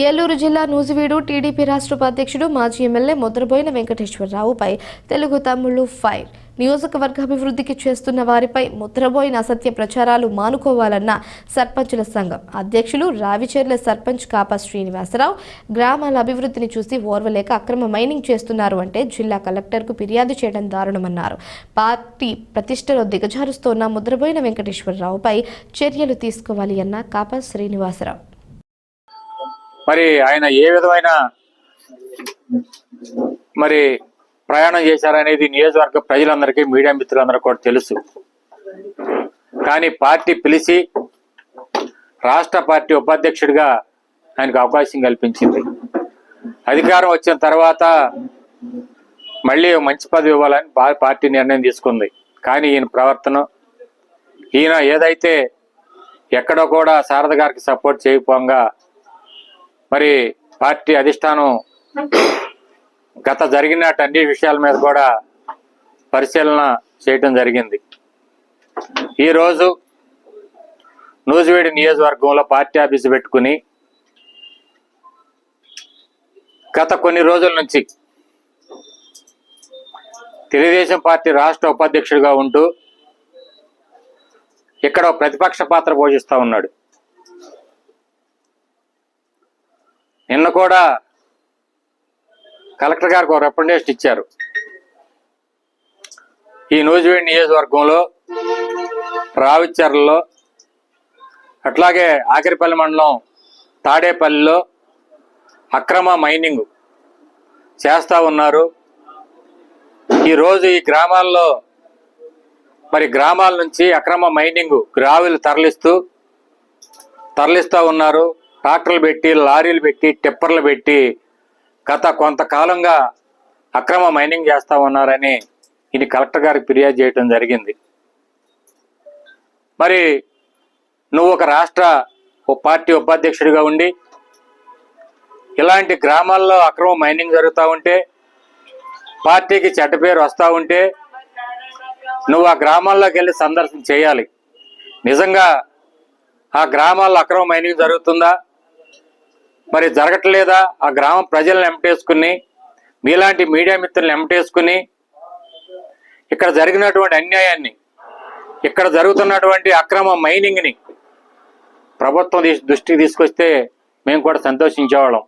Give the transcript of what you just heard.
ఏలూరు జిల్లా నూజివీడు టీడీపీ రాష్ట్ర ఉపాధ్యక్షుడు మాజీ ఎమ్మెల్యే ముద్రబోయిన వెంకటేశ్వరరావుపై తెలుగు తమ్ముళ్లు ఫైర్. నియోజకవర్గ అభివృద్ధికి చేస్తున్న వారిపై ముద్రబోయిన అసత్య ప్రచారాలు మానుకోవాలన్న సర్పంచుల సంఘం అధ్యక్షులు రావిచెర్ల సర్పంచ్ కాపా శ్రీనివాసరావు గ్రామాల అభివృద్ధిని చూసి ఓర్వలేక అక్రమ మైనింగ్ చేస్తున్నారు అంటే జిల్లా కలెక్టర్కు ఫిర్యాదు చేయడం దారుణమన్నారు. పార్టీ ప్రతిష్టలో దిగజారుస్తోన్న ముద్రబోయిన వెంకటేశ్వరరావుపై చర్యలు తీసుకోవాలి అన్న కాపా శ్రీనివాసరావు. మరి ఆయన ఏ విధమైన ప్రయాణం చేశారనేది నియోజకవర్గ ప్రజలందరికీ, మీడియా మిత్రులందరికీ కూడా తెలుసు. కానీ పార్టీ పిలిచి రాష్ట్ర పార్టీ ఉపాధ్యక్షుడిగా ఆయనకు అవకాశం కల్పించింది. అధికారం వచ్చిన తర్వాత మళ్ళీ మంచి పదవి ఇవ్వాలని పార్టీ నిర్ణయం తీసుకుంది. కానీ ఈయన ప్రవర్తన, ఈయన ఏదైతే ఎక్కడో కూడా శారద గారికి సపోర్ట్ చేయకపోగా మరి పార్టీ అధిష్టానం గత జరిగిన అన్ని విషయాల మీద కూడా పరిశీలన చేయటం జరిగింది. ఈరోజు నూజివీడు నియోజకవర్గంలో పార్టీ ఆఫీసు పెట్టుకుని గత కొన్ని రోజుల నుంచి తెలుగుదేశం పార్టీ రాష్ట్ర ఉపాధ్యక్షుడిగా ఉంటూ ఇక్కడ ప్రతిపక్ష పాత్ర పోషిస్తూ ఉన్నాడు. నిన్న కూడా కలెక్టర్ గారికి ఒక రిప్రజెంటేషన్ ఇచ్చారు. ఈ నూజివీడు నియోజకవర్గంలో రావిచెర్లలో, అట్లాగే ఆకిరిపల్లి మండలం తాడేపల్లిలో అక్రమ మైనింగ్ చేస్తూ ఉన్నారు. ఈరోజు ఈ గ్రామాల్లో గ్రామాల నుంచి అక్రమ మైనింగ్ గ్రావెల్ తరలిస్తూ ఉన్నారు. ట్రాక్టర్లు పెట్టి, లారీలు పెట్టి, టిప్పర్లు పెట్టి గత కొంతకాలంగా అక్రమ మైనింగ్ చేస్తూ ఉన్నారని ఇది కలెక్టర్ గారికి ఫిర్యాదు చేయడం జరిగింది. మరి నువ్వు ఒక రాష్ట్ర పార్టీ ఉపాధ్యక్షుడిగా ఉండి ఇలాంటి గ్రామాల్లో అక్రమ మైనింగ్ జరుగుతూ ఉంటే, పార్టీకి చెడ్డ పేరు వస్తూ ఉంటే నువ్వు ఆ గ్రామాల్లోకి వెళ్ళి సందర్శన చేయాలి. నిజంగా ఆ గ్రామాల్లో అక్రమ మైనింగ్ జరుగుతుందా, మరి జరగట్లేదా, ఆ గ్రామ ప్రజలను ఎంటేసుకుని, మీలాంటి మీడియా మిత్రులను ఎంటేసుకుని ఇక్కడ జరిగినటువంటి అన్యాయాన్ని, ఇక్కడ జరుగుతున్నటువంటి అక్రమ మైనింగ్ని ప్రభుత్వం దృష్టికి తీసుకొస్తే మేము కూడా సంతోషించేవాళ్ళం.